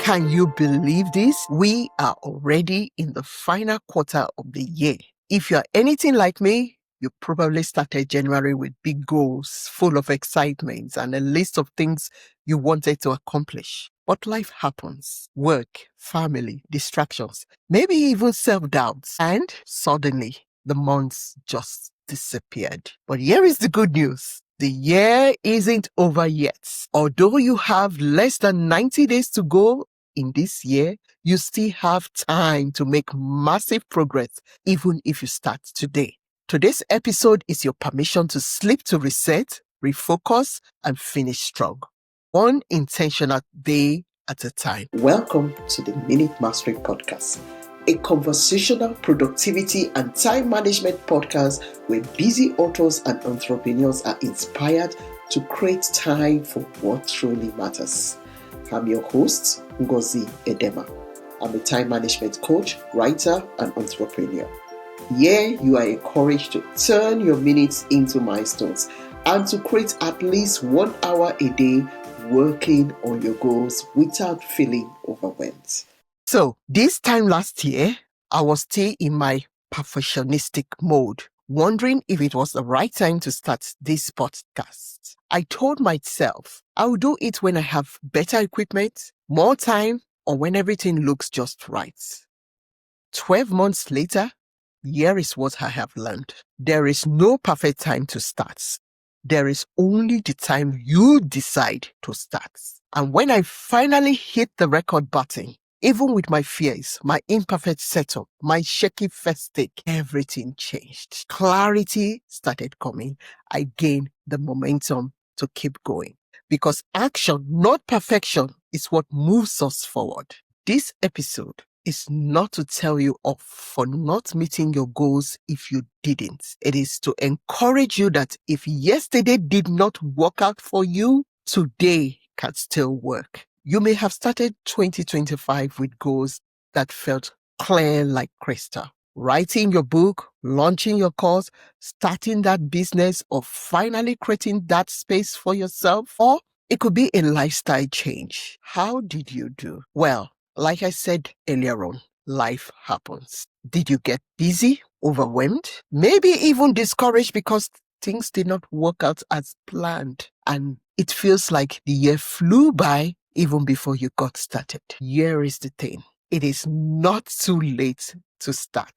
Can you believe this? We are already in the final quarter of the year. If you're anything like me, you probably started January with big goals, full of excitement and a list of things you wanted to accomplish. But life happens. Work, family, distractions, maybe even self-doubts. And suddenly, the months just disappeared. But here is the good news. The year isn't over yet. Although you have less than 90 days to go in this year, you still have time to make massive progress, even if you start today. Today's episode is your permission to sleep to reset, refocus, and finish strong. One intentional day at a time. Welcome to the Minute Mastery Podcast, a conversational productivity and time management podcast where busy authors and entrepreneurs are inspired to create time for what truly matters. I'm your host, Ngozi Edema. I'm a time management coach, writer, and entrepreneur. Here, you are encouraged to turn your minutes into milestones and to create at least 1 hour a day working on your goals without feeling overwhelmed. So, this time last year, I was still in my perfectionistic mode, wondering if it was the right time to start this podcast. I told myself I will do it when I have better equipment, more time, or when everything looks just right. 12 months later, here is what I have learned. There is no perfect time to start. There is only the time you decide to start. And when I finally hit the record button, even with my fears, my imperfect setup, my shaky first take, everything changed. Clarity started coming. I gained the momentum to keep going. Because action, not perfection, is what moves us forward. This episode is not to tell you off for not meeting your goals if you didn't. It is to encourage you that if yesterday did not work out for you, today can still work. You may have started 2025 with goals that felt clear like crystal. Writing your book, launching your course, starting that business, or finally creating that space for yourself. Or it could be a lifestyle change. How did you do? Well, like I said earlier on, life happens. Did you get busy, overwhelmed, maybe even discouraged because things did not work out as planned? And it feels like the year flew by even before you got started. Here is the thing. It is not too late to start.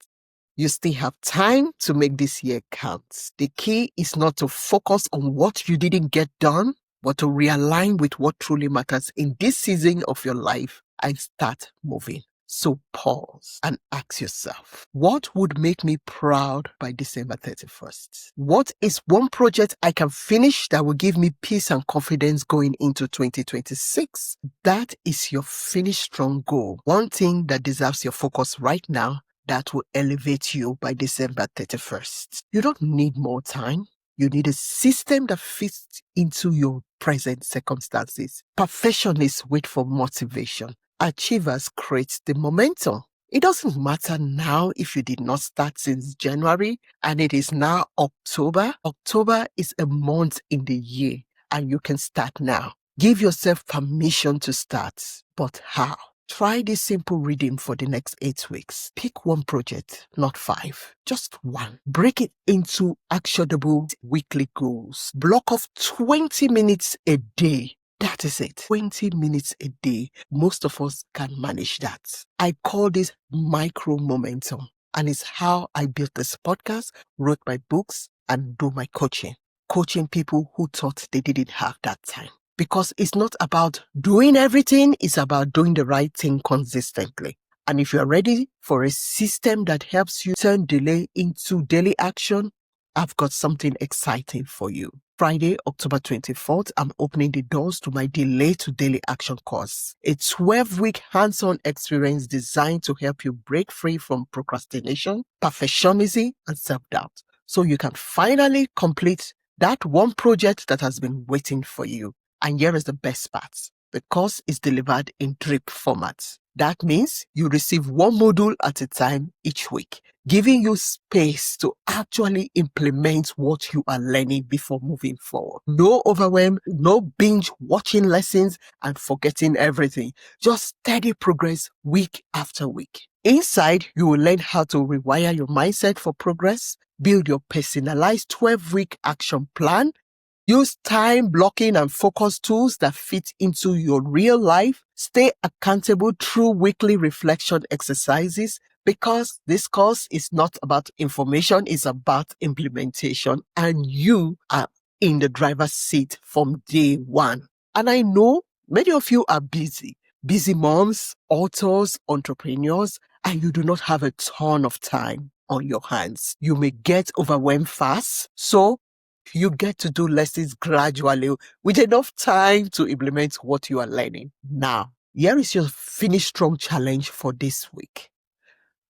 You still have time to make this year count. The key is not to focus on what you didn't get done, but to realign with what truly matters in this season of your life and start moving. So pause and ask yourself, what would make me proud by December 31st? What is one project I can finish that will give me peace and confidence going into 2026? That is your finish strong goal. One thing that deserves your focus right now that will elevate you by December 31st. You don't need more time. You need a system that fits into your present circumstances. Perfectionists wait for motivation. Achievers create the momentum. It doesn't matter now if you did not start since January and it is now October. October is a month in the year and you can start now. Give yourself permission to start. But how? Try this simple reading for the next 8 weeks. Pick one project, not 5, just one. Break it into actionable weekly goals. Block off 20 minutes a day. That is it. 20 minutes a day. Most of us can manage that. I call this micro momentum, and it's how I built this podcast, wrote my books, and do my coaching. Coaching people who thought they didn't have that time. Because it's not about doing everything, it's about doing the right thing consistently. And if you're ready for a system that helps you turn delay into daily action, I've got something exciting for you. Friday, October 24th, I'm opening the doors to my Delay to Daily Action course, a 12-week hands-on experience designed to help you break free from procrastination, perfectionism, and self-doubt, so you can finally complete that one project that has been waiting for you. And here is the best part. The course is delivered in drip format. That means you receive one module at a time each week, giving you space to actually implement what you are learning before moving forward. No overwhelm, no binge watching lessons and forgetting everything. Just steady progress week after week. Inside, you will learn how to rewire your mindset for progress, build your personalized 12-week action plan, use time blocking and focus tools that fit into your real life. Stay accountable through weekly reflection exercises, because this course is not about information, it's about implementation, and you are in the driver's seat from day one. And I know many of you are busy moms, authors, entrepreneurs, and you do not have a ton of time on your hands. You may get overwhelmed fast, so you get to do lessons gradually with enough time to implement what you are learning. Now, here is your finish strong challenge for this week.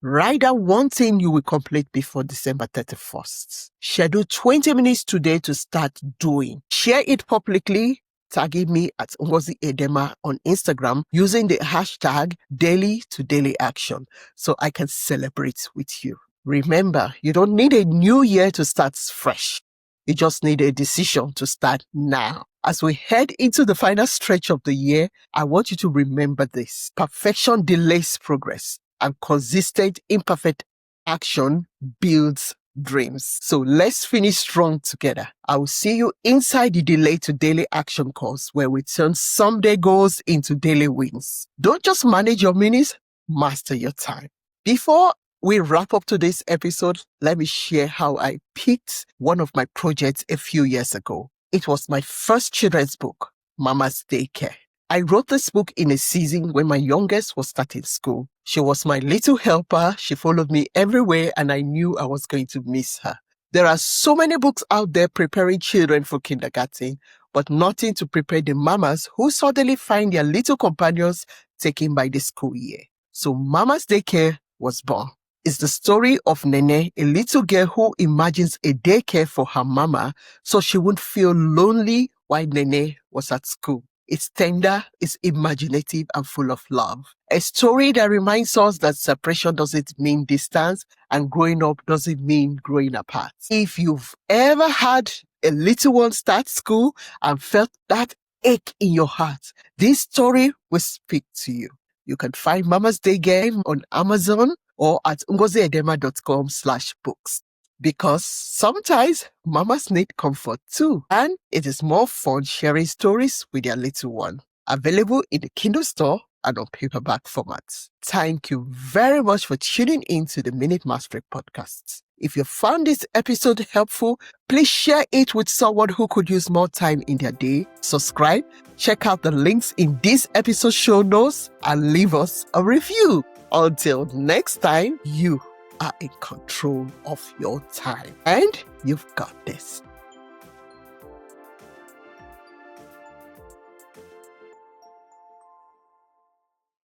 Write down one thing you will complete before December 31st. Schedule 20 minutes today to start doing. Share it publicly. Tagging me at Ngozi Edema on Instagram using the hashtag daily to daily action so I can celebrate with you. Remember, you don't need a new year to start fresh. You just need a decision to start now. As we head into the final stretch of the year, I want you to remember this. Perfection delays progress, and consistent, imperfect action builds dreams. So let's finish strong together. I will see you inside the Delay to Daily Action course, where we turn someday goals into daily wins. Don't just manage your minutes, master your time. Before we wrap up today's episode, let me share how I picked one of my projects a few years ago. It was my first children's book, Mama's Daycare. I wrote this book in a season when my youngest was starting school. She was my little helper. She followed me everywhere, and I knew I was going to miss her. There are so many books out there preparing children for kindergarten, but nothing to prepare the mamas who suddenly find their little companions taken by the school year. So Mama's Daycare was born. It's the story of Nene, a little girl who imagines a daycare for her mama so she wouldn't feel lonely while Nene was at school. It's tender, it's imaginative, and full of love. A story that reminds us that separation doesn't mean distance, and growing up doesn't mean growing apart. If you've ever had a little one start school and felt that ache in your heart, this story will speak to you. You can find Mama's Day Game on Amazon or at ngoziedema.com/books. Because sometimes mamas need comfort too, and it is more fun sharing stories with their little one. Available in the Kindle store and on paperback formats. Thank you very much for tuning in to the Minute Mastery Podcast. If you found this episode helpful, please share it with someone who could use more time in their day. Subscribe, check out the links in this episode show notes, and leave us a review. Until next time, you are in control of your time, and you've got this.